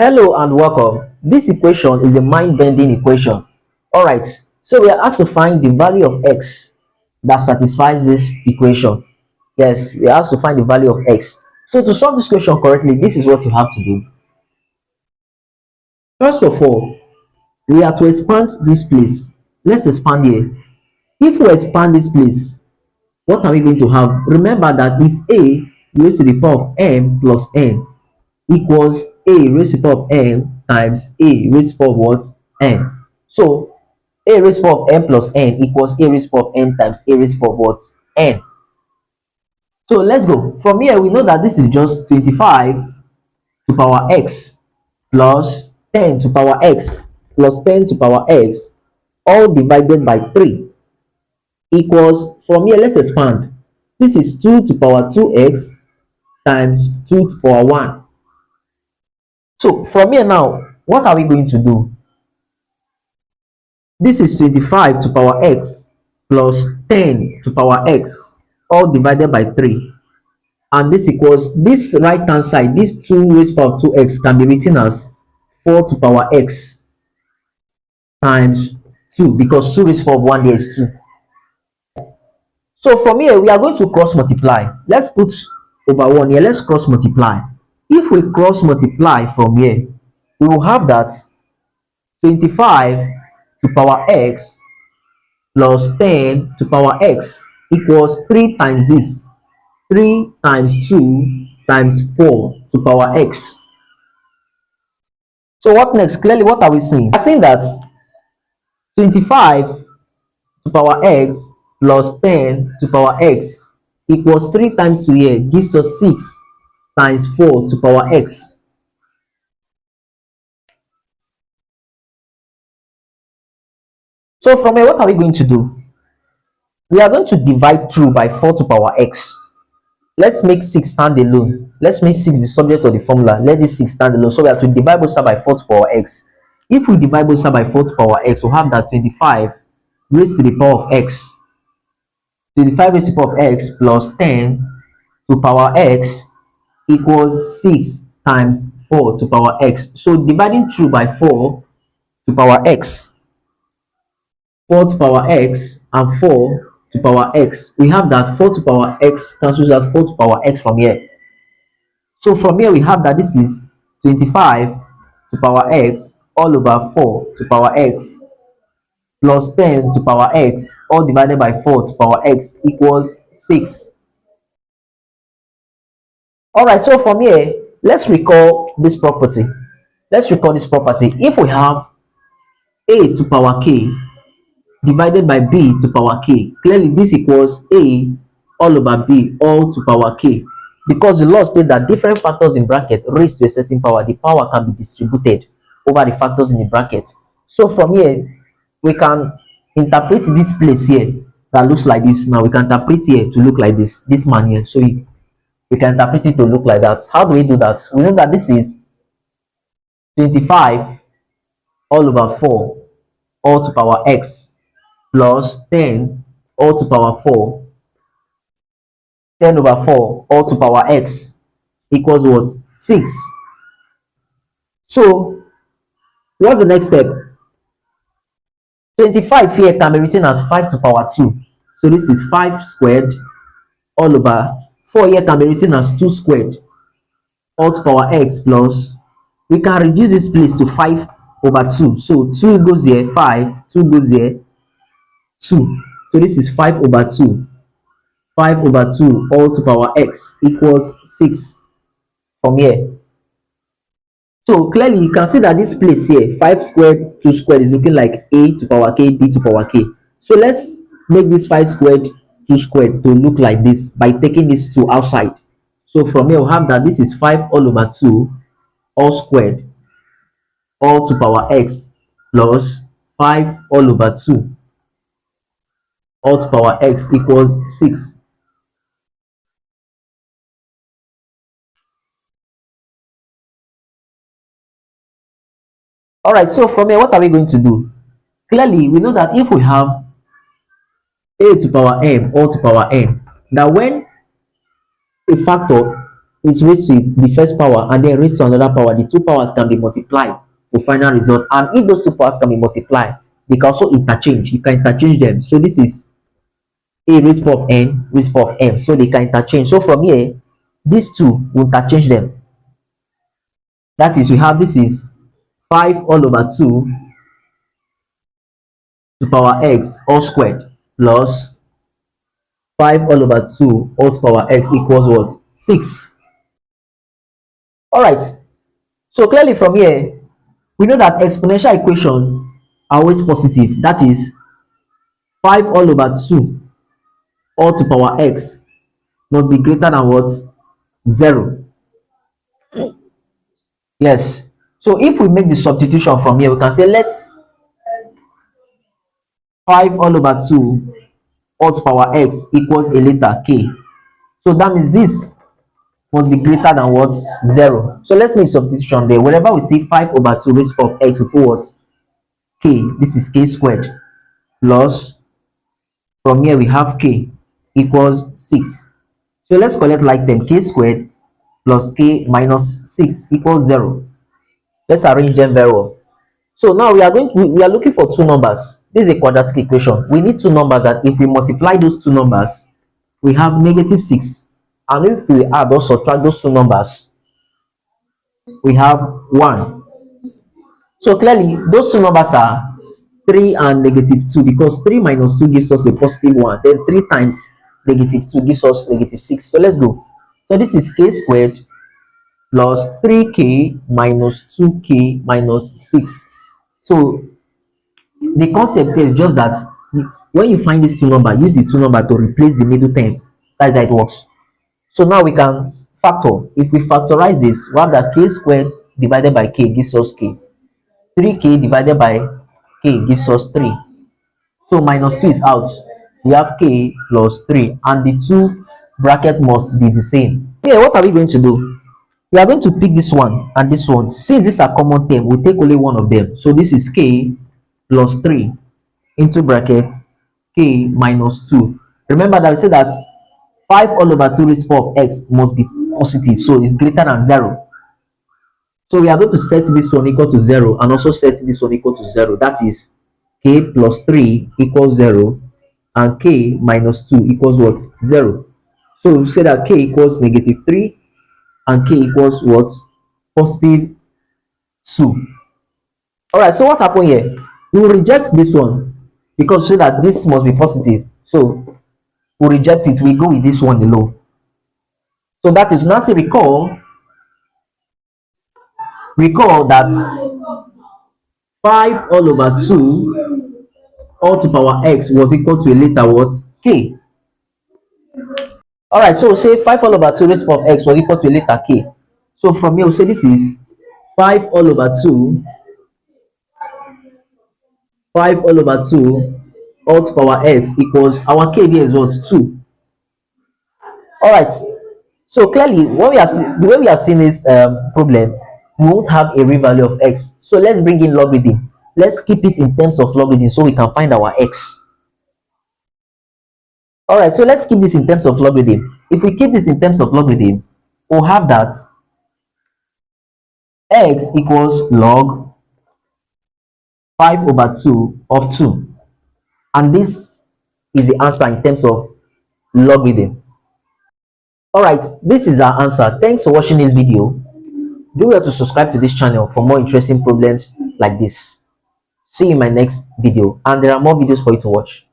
Hello and welcome. This equation is a mind-bending equation. Alright, so we are asked to find the value of x that satisfies this equation. Yes, we are asked to find the value of x. So to solve this question correctly, this is what you have to do. First of all, we are to expand this place. Let's expand here. If we expand this place, what are we going to have? Remember that if a raised to the power of m plus n equals a raised to the power of m times a raised to the power of what? N. So a raised to the power of m plus n equals a raised to the power of m times a raised to the power of what? N. So let's go. From here, we know that this is just 25 to power x plus 10 to power x plus 10 to power x all divided by 3 equals, from here, let's expand. This is 2 to power 2x times 2 to power 1. So from here now, what are we going to do? This is 25 to power x plus 10 to power x all divided by 3. And this equals, this right hand side, this 2 raised to power 2x can be written as 4 to power x times 2, because 2 raised to power 1 there is 2. So from here, we are going to cross multiply. Let's put over 1 here. Let's cross multiply. If we cross multiply from here, we will have that 25 to power x plus 10 to power x equals 3 times this. 3 times 2 times 4 to power x. So what next? Clearly, what are we seeing? We are saying that 25 to power x plus 10 to power x equals 3 times 2 here gives us 6 times 4 to power x. So from here, what are we going to do? We are going to divide through by 4 to power x. Let's make 6 stand alone. Let's make 6 the subject of the formula. Let this 6 stand alone. So we have to divide both sides by 4 to power x. If we divide both sides by 4 to power x, we'll have that 25 raised to the power of x. 25 raised to the power of x plus 10 to power x equals 6 times 4 to power x. So dividing through by 4 to power x, 4 to power x and 4 to power x, we have that 4 to power x cancels out 4 to power x from here. So from here, we have that this is 25 to power x all over 4 to power x plus 10 to power x all divided by 4 to power x equals 6. Alright, so from here, let's recall this property. Let's recall this property. If we have a to power k divided by b to power k, clearly this equals a all over b all to power k, because the law states that different factors in bracket raised to a certain power, the power can be distributed over the factors in the bracket. So from here, we can interpret this place here that looks like this. Now we can interpret here to look like this man here. So we can interpret it to look like that. How do we do that? We know that this is 25 all over 4 all to power x plus 10 all to power 4, 10 over 4 all to power x equals what? 6. So what's the next step? 25 here can be written as 5 to power 2. So this is 5 squared all over 4 here can be written as 2 squared all to power x plus, we can reduce this place to 5 over 2. So 2 goes here, 5, 2 goes here, 2. So this is 5 over 2. 5 over 2 all to power x equals 6 from here. So clearly you can see that this place here, 5 squared, 2 squared, is looking like a to power k, b to power k. So let's make this 5 squared, 2 squared to look like this by taking this 2 outside. So from here we'll have that this is 5 all over 2 all squared all to power x plus 5 all over 2 all to power x equals 6. Alright, so from here, what are we going to do? Clearly, we know that if we have a to power m all to power n, that when a factor is raised to the first power and then raised to another power, the two powers can be multiplied for final result. And if those two powers can be multiplied, they can also interchange. You can interchange them. So this is a raised power of n, raised power of m. So they can interchange. So from here, these two will interchange them. That is, we have this is 5 all over 2 to power x all squared plus 5 all over 2 all to power x equals what? 6. All right. So clearly from here, we know that exponential equation are always positive. That is 5 all over 2 all to power x must be greater than what? 0. Yes. So if we make the substitution from here, we can say let 5 all over 2 all to power x equals a letter k. So that means this must be greater than what? 0. So let's make substitution there. Whenever we see 5 over 2 raised to x, we put what? K. This is k squared plus, from here we have k equals 6. So let's collect like them. K squared plus k minus 6 equals 0. Let's arrange them very well. So now we are looking for two numbers. This is a quadratic equation. We need two numbers that if we multiply those two numbers, we have negative 6. And if we add or subtract those two numbers, we have 1. So clearly, those two numbers are 3 and negative 2, because 3 minus 2 gives us a positive 1. Then 3 times negative 2 gives us negative 6. So let's go. So this is k squared plus 3k minus 2k minus 6. So the concept here is just that when you find these two numbers, use the two numbers to replace the middle term. That's how it works. So now we can factor. If we factorize this, we have that k squared divided by k gives us k. 3k divided by k gives us 3. So minus 2 is out. We have k plus 3, and the two bracket must be the same. Here, what are we going to do? We are going to pick this one and this one. Since these are common term, we take only one of them. So this is k plus 3 into bracket k minus 2. Remember that we said that 5 all over 2 raised to the power of x must be positive, so it's greater than 0. So we are going to set this one equal to 0 and also set this one equal to 0. That is k plus 3 equals 0 and k minus 2 equals what? 0. So we say that k equals negative 3 and k equals what? Positive 2. All right, so what happened here? We will reject this one because we say that this must be positive. So we reject it. We go with this one below. So that is, now say recall that 5 all over 2 all to power x was equal to a letter what? K. All right, so say 5 all over 2 raised to the power of x was equal to a letter k. So from here we say this is 5 all over 2 all to power x equals, our k here is what? 2. All right. So clearly, when the way we are seeing this problem, we won't have a real value of x. So let's bring in logarithm. Let's keep it in terms of logarithm so we can find our x. All right. So let's keep this in terms of logarithm. If we keep this in terms of logarithm, we'll have that x equals log 5 over 2 of 2. And this is the answer in terms of logarithm. Alright, this is our answer. Thanks for watching this video. Do well to subscribe to this channel for more interesting problems like this. See you in my next video, and there are more videos for you to watch.